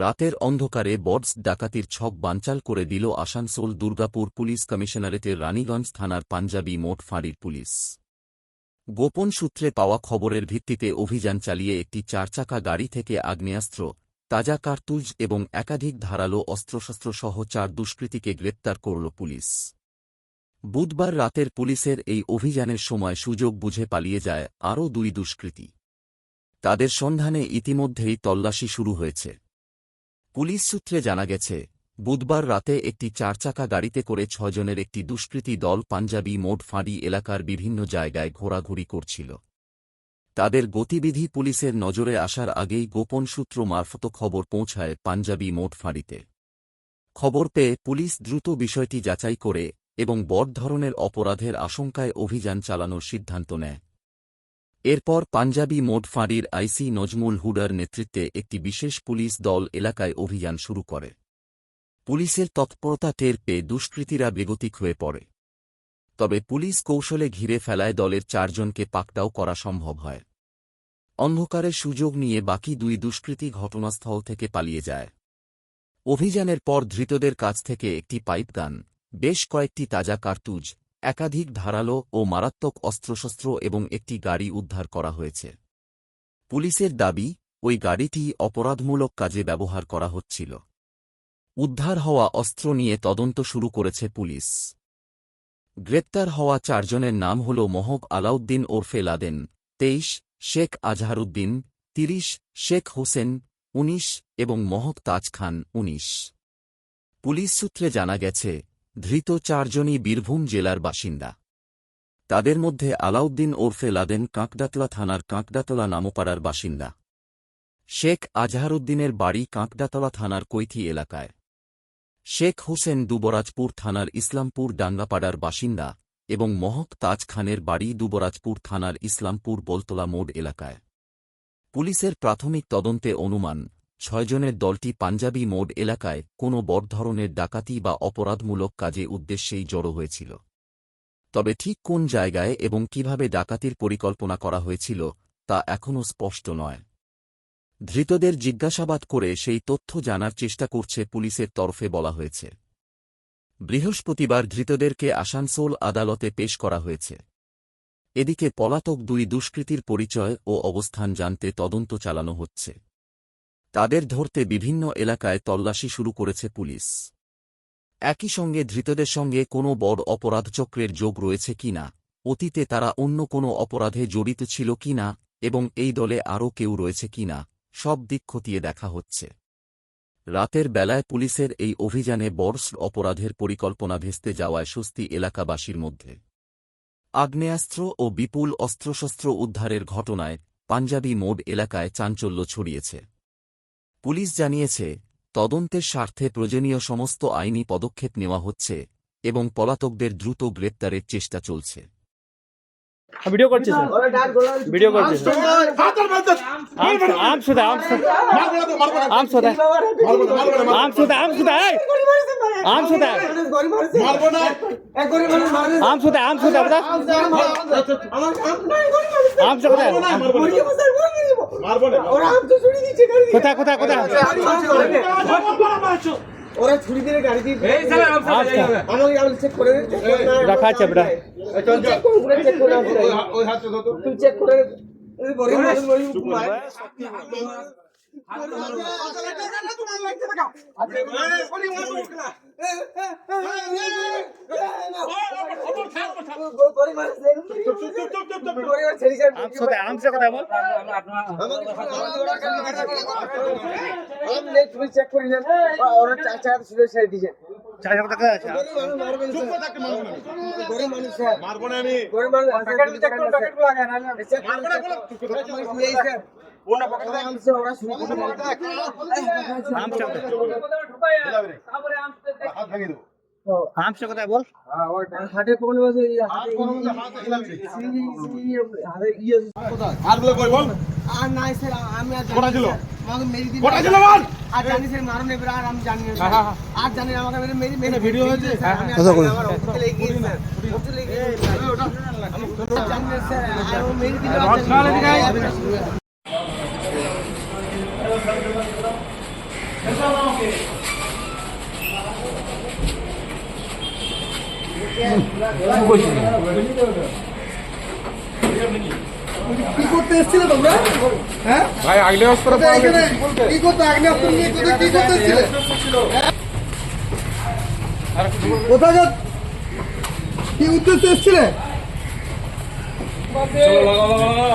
রাতের অন্ধকারে বডস ডাকাতির ছক বানচাল করে দিল আসানসোল দুর্গাপুর পুলিশ কমিশনারেটের রানীগঞ্জ থানার পাঞ্জাবি মোড় ফাঁড়ির পুলিশ। গোপন সূত্রে পাওয়া খবরের ভিত্তিতে অভিযান চালিয়ে একটি চারচাকা গাড়ি থেকে আগ্নেয়াস্ত্র, তাজা কার্তুজ এবং একাধিক ধারালো অস্ত্রশস্ত্রসহ 4 দুষ্কৃতীকে গ্রেপ্তার করল পুলিশ। বুধবার রাতের পুলিশের এই অভিযানের সময় সুযোগ বুঝে পালিয়ে যায় আরও 2 দুষ্কৃতী। তাদের সন্ধানে ইতিমধ্যেই তল্লাশি শুরু হয়েছে। পুলিশ সূত্রে জানা গেছে, বুধবার রাতে একটি চারচাকা গাড়িতে করে 6 জনের একটি দুষ্কৃতী দল পাঞ্জাবি মোড় ফাঁড়ি এলাকার বিভিন্ন জায়গায় ঘোরাঘুরি করছিল। তাদের গতিবিধি পুলিশের নজরে আসার আগেই গোপন সূত্র মারফত খবর পৌঁছায় পাঞ্জাবি মোড় ফাঁড়িতে। খবর পেয়ে পুলিশ দ্রুত বিষয়টি যাচাই করে এবং বড় ধরনের অপরাধের আশঙ্কায় অভিযান চালানোর সিদ্ধান্ত নেয়। এরপর পাঞ্জাবি মোড় ফাঁড়ির আইসি নজমুল হুডার নেতৃত্বে একটি বিশেষ পুলিশ দল এলাকায় অভিযান শুরু করে। পুলিশের তৎপরতা টের পেয়ে দুষ্কৃতীরা বেগতিক হয়ে পড়ে। তবে পুলিশ কৌশলে ঘিরে ফেলায় দলের 4 জনকে পাকড়াও করা সম্ভব হয়। অন্ধকারের সুযোগ নিয়ে বাকি 2 দুষ্কৃতী ঘটনাস্থল থেকে পালিয়ে যায়। অভিযানের পর ধৃতদের কাছ থেকে একটি পাইপগান, বেশ কয়েকটি তাজা কার্তুজ, একাধিক ধারালো ও মারাত্মক অস্ত্রশস্ত্র এবং একটি গাড়ি উদ্ধার করা হয়েছে। পুলিশের দাবি, ওই গাড়িটি অপরাধমূলক কাজে ব্যবহার করা হচ্ছিল। উদ্ধার হওয়া অস্ত্র নিয়ে তদন্ত শুরু করেছে পুলিশ। গ্রেপ্তার হওয়া 4 জনের নাম হল মহব আলাউদ্দিন ওরফে লাদেন 23, শেখ আজহারউদ্দিন 30, শেখ হোসেন 19 এবং মহব তাজ খান 19। পুলিশ সূত্রে জানা গেছে, ধৃত 4 জনই বীরভূম জেলার বাসিন্দা। তাদের মধ্যে আলাউদ্দিন ওরফে লাদেন কাঁকড়াতলা থানার কাঁকড়াতলা নামপাড়ার বাসিন্দা। শেখ আজহারউদ্দিনের বাড়ি কাঁকড়াতলা থানার কৈথি এলাকায়। শেখ হোসেন দুবরাজপুর থানার ইসলামপুর ডাঙ্গাপাড়ার বাসিন্দা এবং মহব তাজ খানের বাড়ি দুবরাজপুর থানার ইসলামপুর বলতলা মোড় এলাকায়। পুলিশের প্রাথমিক তদন্তে অনুমান, 6 জনের দলটি পাঞ্জাবি মোড় এলাকায় কোনো বড় ধরনের ডাকাতি বা অপরাধমূলক কাজে উদ্দেশ্যেই জড়ো হয়েছিল। তবে ঠিক কোন জায়গায় এবং কিভাবে ডাকাতির পরিকল্পনা করা হয়েছিল তা এখনও স্পষ্ট নয়। ধৃতদের জিজ্ঞাসাবাদ করে সেই তথ্য জানার চেষ্টা করছে পুলিশের তরফে বলা হয়েছে। বৃহস্পতিবার ধৃতদেরকে আসানসোল আদালতে পেশ করা হয়েছে। এদিকে পলাতক 2 দুষ্কৃতীর পরিচয় ও অবস্থান জানতে তদন্ত চালানো হচ্ছে। তাদের ধরতে বিভিন্ন এলাকায় তল্লাশি শুরু করেছে পুলিশ। একই সঙ্গে ধৃতদের সঙ্গে কোনো বড় অপরাধ চক্রের যোগ রয়েছে কিনা, অতীতে তারা অন্য কোনো অপরাধে জড়িত ছিল কিনা এবং এই দলে আরও কেউ রয়েছে কিনা, সব দিক খতিয়ে দেখা হচ্ছে। রাতের বেলায় পুলিশের এই অভিযানে বড় অপরাধের পরিকল্পনা ভেস্তে যাওয়ায় স্বস্তি এলাকাবাসীর মধ্যে। আগ্নেয়াস্ত্র ও বিপুল অস্ত্রশস্ত্র উদ্ধারের ঘটনায় পাঞ্জাবি মোড় এলাকায় চাঞ্চল্য ছড়িয়েছে। পুলিশ জানিয়েছে, তদন্তের স্বার্থে প্রয়োজনীয় সমস্ত আইনি পদক্ষেপ নেওয়া হচ্ছে এবং পলাতকদের দ্রুত গ্রেপ্তারের চেষ্টা চলছে। ভিডিও করছিস, ভিডিও করছিস। আম সুদা আম সুদা আম সুদা আম সুদা আম সুদা আম সুদা আম সুদা আম সুদা আম সুদা কোথায় কোথায় কোথায় ওরা ছুরি দিয়ে গাড়ি দিয়ে আমাকে চেক করে রাখা আছে বেটা চেক করে ওই হাতে দাও তো তুই চেক করে বড় মার চেক করি না ওরা চাচা শুরু ছেড়ে দিয়েছে। বল হাটে কোন আর নাই স্যার আমি আর জানি স্যার মারুন এবার আর আমি জানি আর জানি আমাকে মেরে ভিডিও হয়েছে কি করতে এসেছিলে তোমরা? হ্যাঁ ভাই আগ্নেয়াস্ত্র পাওয়া গেছে কি করতে আগ্নেয়াস্ত্র নিয়ে কোথায় কি করতে এসেছিলে? কোথায় কি উদ্দেশ্যে এসেছিলে?